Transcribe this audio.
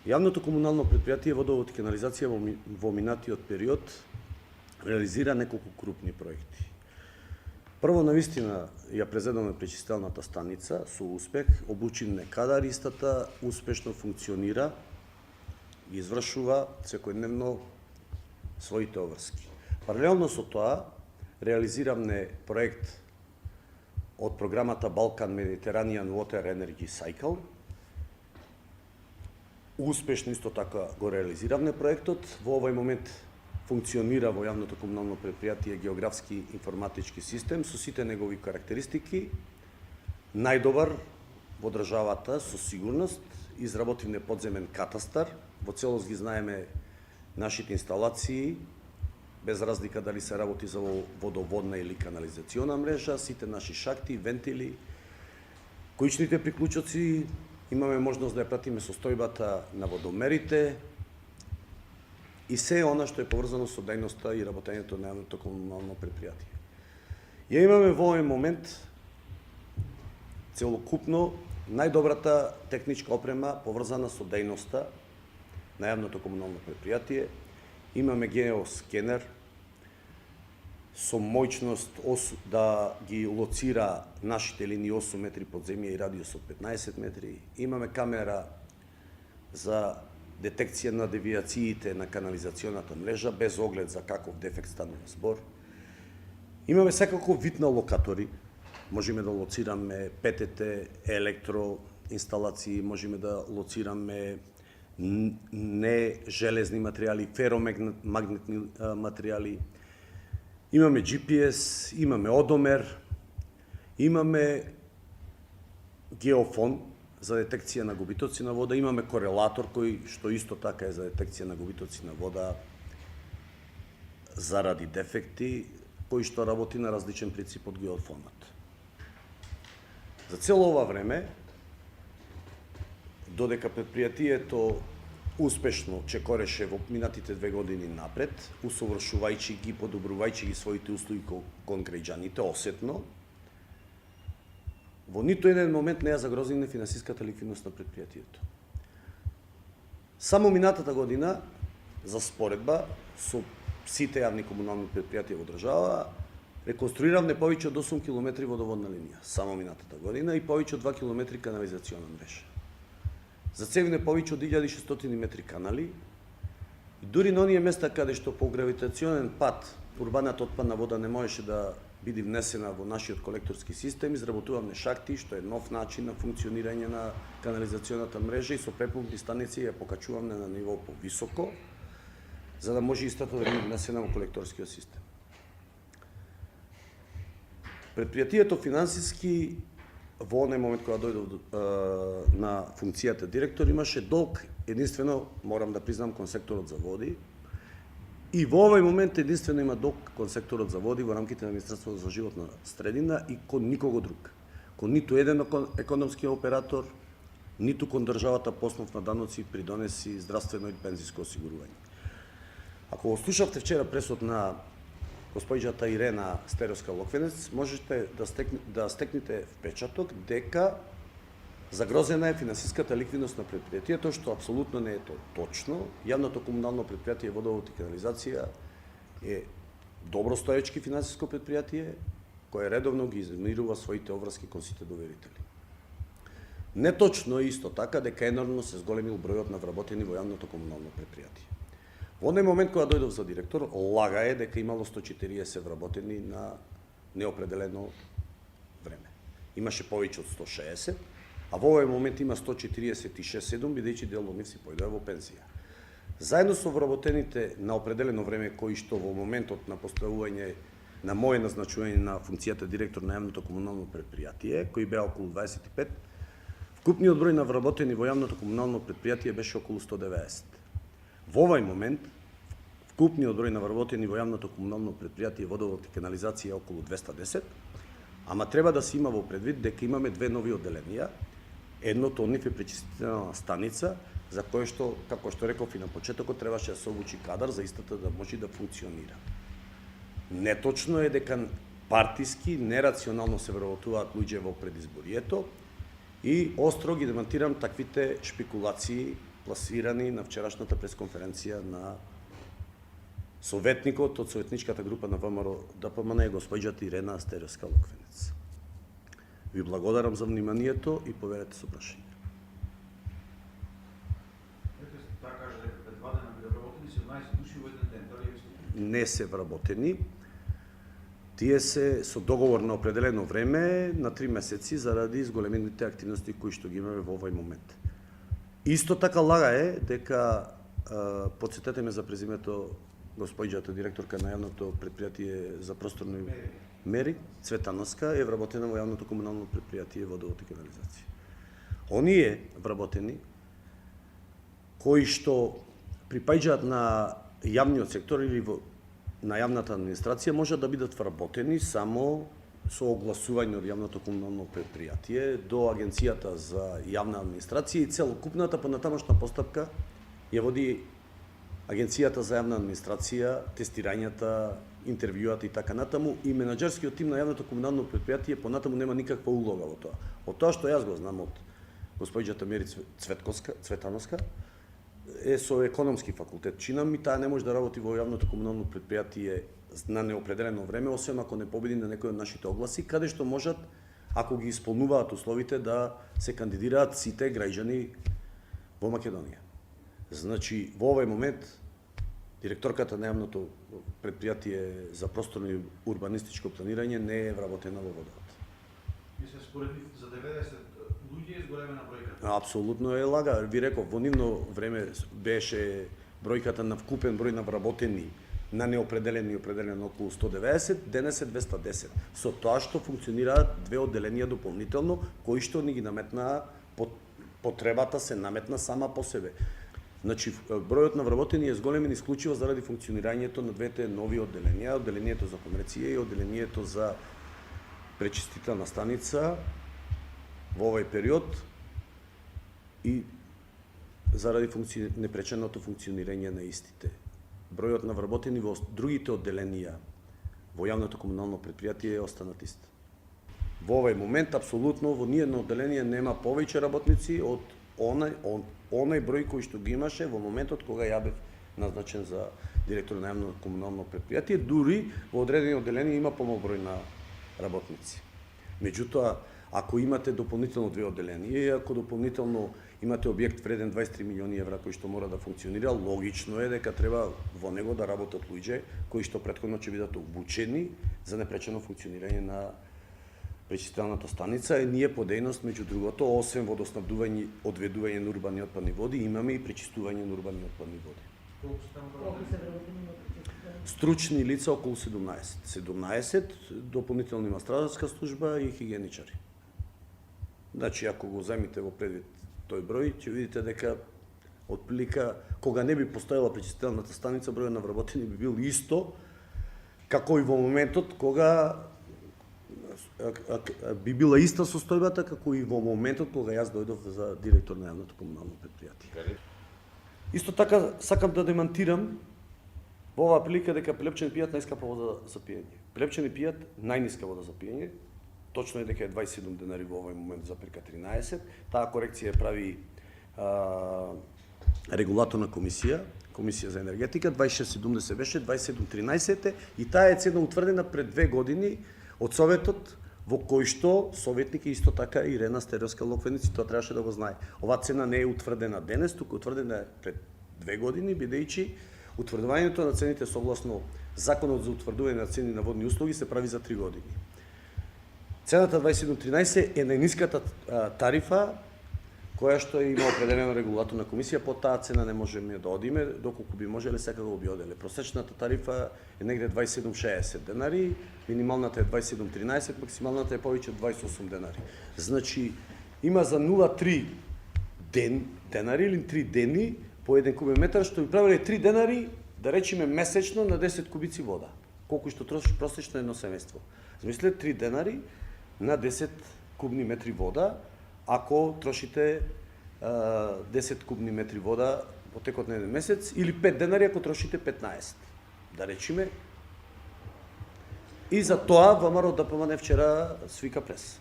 Јавното комунално предпријатие Водовод и канализација во минатиот период реализира неколку крупни проекти. Прво, навистина, ја презедаме пречистелната станица со успех, обучивме кадар, истата успешно функционира и извршува секојдневно своите обврски. Паралелно со тоа, реализиравме проект од програмата Balkan Mediterranean Water Energy Cycle. Успешно исто така го реализиравме проектот. Во овој момент функционира во јавното комунално предпријатие географски информатички систем со сите негови карактеристики. Најдобар во државата со сигурност. Изработивме подземен катастар. Во целост ги знаеме нашите инсталации, без разлика дали се работи за водоводна или канализациона мрежа, сите наши шахти, вентили, коичните приклучоци, имаме можност да ја пратиме состојбата на водомерите и се она што е поврзано со дејноста и работењето на јавното комунално предпријатие. Ја имаме во овој момент целокупно најдобрата техничка опрема поврзана со дејноста на јавното комунално предпријатие. Имаме геоскенер со мојчност да ги лоцира нашите линии 8 метри под земја и радиус од 15 метри. Имаме камера за детекција на девијациите на канализационата мрежа, без оглед за каков дефект станува збор. Имаме секаков вид на локатори. Можеме да лоцираме ПТТ, електроинсталации, можеме да лоцираме не железни материјали, феромагнетни материјали. Имаме GPS, имаме одомер, имаме геофон за детекција на губитоци на вода, имаме корелатор кој што исто така е за детекција на губитоци на вода заради дефекти, кој што работи на различен принцип од геофонот. За цело ова време, додека предпријатието успешно чекореше во минатите 2 години напред, усовршувајќи ги, подобрувајќи ги своите услуги кон граѓаните осетно, во ниту еден момент не ја загрозивме финансиската ликвидност на предпријатието. Само минатата година, за споредба со сите јавни комунални предпријатија во држава, реконструиравме повеќе од 8 км водоводна линија, само минатата година, и повеќе од 2 км канализациона мрежа. Зацевиме повеќе од 1600 метри канали и дури на оние места каде што по гравитационен пат урбаната отпадна вода не можеше да биде внесена во нашиот колекторски систем, изработувавме шахти, што е нов начин на функционирање на канализационата мрежа, и со препумпни станици ја покачуваме на ниво повисоко, за да може истата да биде внесена во колекторскиот систем. Предпријатието финансиски во оној момент кога дојдов на функцијата директор, имаше долг единствено, морам да признам, кон секторот за води, и во овој момент единствено има долг кон секторот за води во рамките на Министерството за животна средина и кон никого друг. Кон ниту еден економски оператор, ниту кон државата по основ на даноци, придонеси, здравствено и пензиско осигурување. Ако го слушавте вчера пресот на госпоѓата Ирена Стеровска-Локвенец, можете да стекнете впечаток дека загрозена е финансиската ликвидност на предпријатието, што апсолутно не е точно. Јавното комунално предпријатие Водовод и канализација е добро стоечки финансиско предпријатие, кое редовно ги измирува своите обврски кон сите доверители. Неточно е исто така дека енормно се зголемил бројот на вработени во јавното комунално предпријатие. Во оној момент кога дојдов за директор, лага е дека имало 140 вработени на неопределено време. Имаше повеќе од 160, а во овој момент има 146-7, бидејќи дел од нив си појдоа во пензија. Заедно со вработените на определено време, кои што во моментот на поставување на моје назначување на функцијата директор на јавното комунално предпријатие, кои беа околу 25, вкупниот број на вработени во јавното комунално предпријатие беше околу 190. Во овој момент, вкупниот број на вработени во јавното комунално предпријатие Водовод и канализација е околу 210, ама треба да се има во предвид дека имаме две нови одделенија. Едното од нив е пречистителна станица, за кое што, како што реков и на почетокот, требаше да се обучи кадар за истата да може да функционира. Неточно е дека партиски, нерационално се вработуваат луѓе во предизборието и остро ги демонтирам таквите шпекулации пласирани на вчерашната пресконференција на советникот од советничката група на ВМРО ДПМН е госпоѓата Ирена Астеровска Локвенец. Ви благодарам за вниманието и поверете со прашање. Не се вработени. Тие се со договор на определено време на 3 месеци заради зголемените активности кои што ги имаме во овој момент. Исто така лага е дека потсетете ме за презимето госпоѓата директорка на јавното предпријатие за просторни мери Цветановска е вработена во јавното комунално предпријатие Водовод и канализација. Оние вработени кои што припаѓаат на јавниот сектор или на јавната администрација можат да бидат вработени само со огласување од јавното комунално предпријатие до Агенцијата за јавна администрација и целокупната понатамошна постапка ја води Агенцијата за јавна администрација, тестирањата, интервјуата и така натаму, и менаџерскиот тим на јавното комунално предпријатие понатаму нема никаква улога во тоа. Од тоа што јас го знам од госпоѓата Мери Цветановска, е со економски факултет. Чинам и таа не може да работи во јавното комунално предпријатие на неопределено време, освен ако не победи на некој од нашите огласи, каде што можат, ако ги исполнуваат условите, да се кандидираат сите граѓани во Македонија. Значи, во овој момент, директорката на јавното предпријатие за просторно и урбанистичко планирање не е вработена во Водовод. Мисле, според за 90 луѓе е зголемена бројката? Апсолутно е лага. Ви реков, во нивно време беше бројката на вкупен број на вработени на неопределени и определено околу 190, денес е 210. Со тоа што функционираат две одделенија дополнително, кои што ни ги наметнаа потребата се наметна сама по себе. Значи, бројот на вработени е зголемен исклучиво заради функционирањето на двете нови одделенија, одделението за комерција и одделението за пречистителна станица во овој период и заради непреченото функционирање на истите. Бројот на вработени во другите одделенија во јавното комунално предпријатие е останат ист. Во овој момент, апсолутно, во ниедно одделение нема повеќе работници од онај број кој што ги имаше во моментот кога ја бев назначен за директор на јавно комунално предпријатие, дури во одредени одделенија има помал број на работници. Меѓутоа, ако имате дополнително две одделенија и ако дополнително имате објект вреден 23 милиони евра кој што мора да функционира, логично е дека треба во него да работат луѓе кои што претходно ќе бидат обучени за непречено функционирање на пречистителната станица. Ние по дејност, меѓу другото, освен водоснабдување, одведување на урбани отпадни води, имаме и пречистување на урбани отпадни води. Стручни лица околу 17. 17, дополнително има стражарска служба и хигиеничари. Значи, ако го земите во предвид тој број, ќе видите дека отприлика, кога не би постоела пречистителната станица, бројот на вработени би бил исто, како и во моментот кога би била иста состојбата како и во моментот кога јас дојдов за директор на јавното комунално предпријатие. Исто така сакам да демантирам во оваа прилика дека Пилепчени пијат најскапа вода за пиење. Пилепчени пијат најниска вода за пиење. Точно е дека е 27 денари во овој момент за прека 13. Таа корекција прави регулаторна комисија, Комисија за енергетика, 26.70 беше, 27.13 и таа е цена утврдена пред 2 години од Советот, во кој што советник е исто така Ирена Астеровска Локвенец, тоа требаше да го знае. Оваа цена не е утврдена денес, туку утврдена е пред 2 години, бидејќи утврдувањето на цените согласно Законот за утврдување на цени на водни услуги се прави за 3 години. Цената 27.13 е најниската тарифа која што има определена регулаторна комисија, по таа цена не можеме да одиме, доколку би можеле секако би оделе. Просечната тарифа е негде 27.60 денари, минималната е 27.13, максималната е повеќе од 28 денари. Значи, има за 0,3 денари или 3 дени по 1 кубен метар, што би правиле 3 денари, да речеме месечно на 10 кубици вода, колку што троши просечно едно семејство. Замислете 3 денари на 10 кубни метри вода, ако трошите 10 кубни метри вода во текот на еден месец, или 5 денари ако трошите 15, да речиме. И за тоа ВМРО ДПМН вчера свика прес.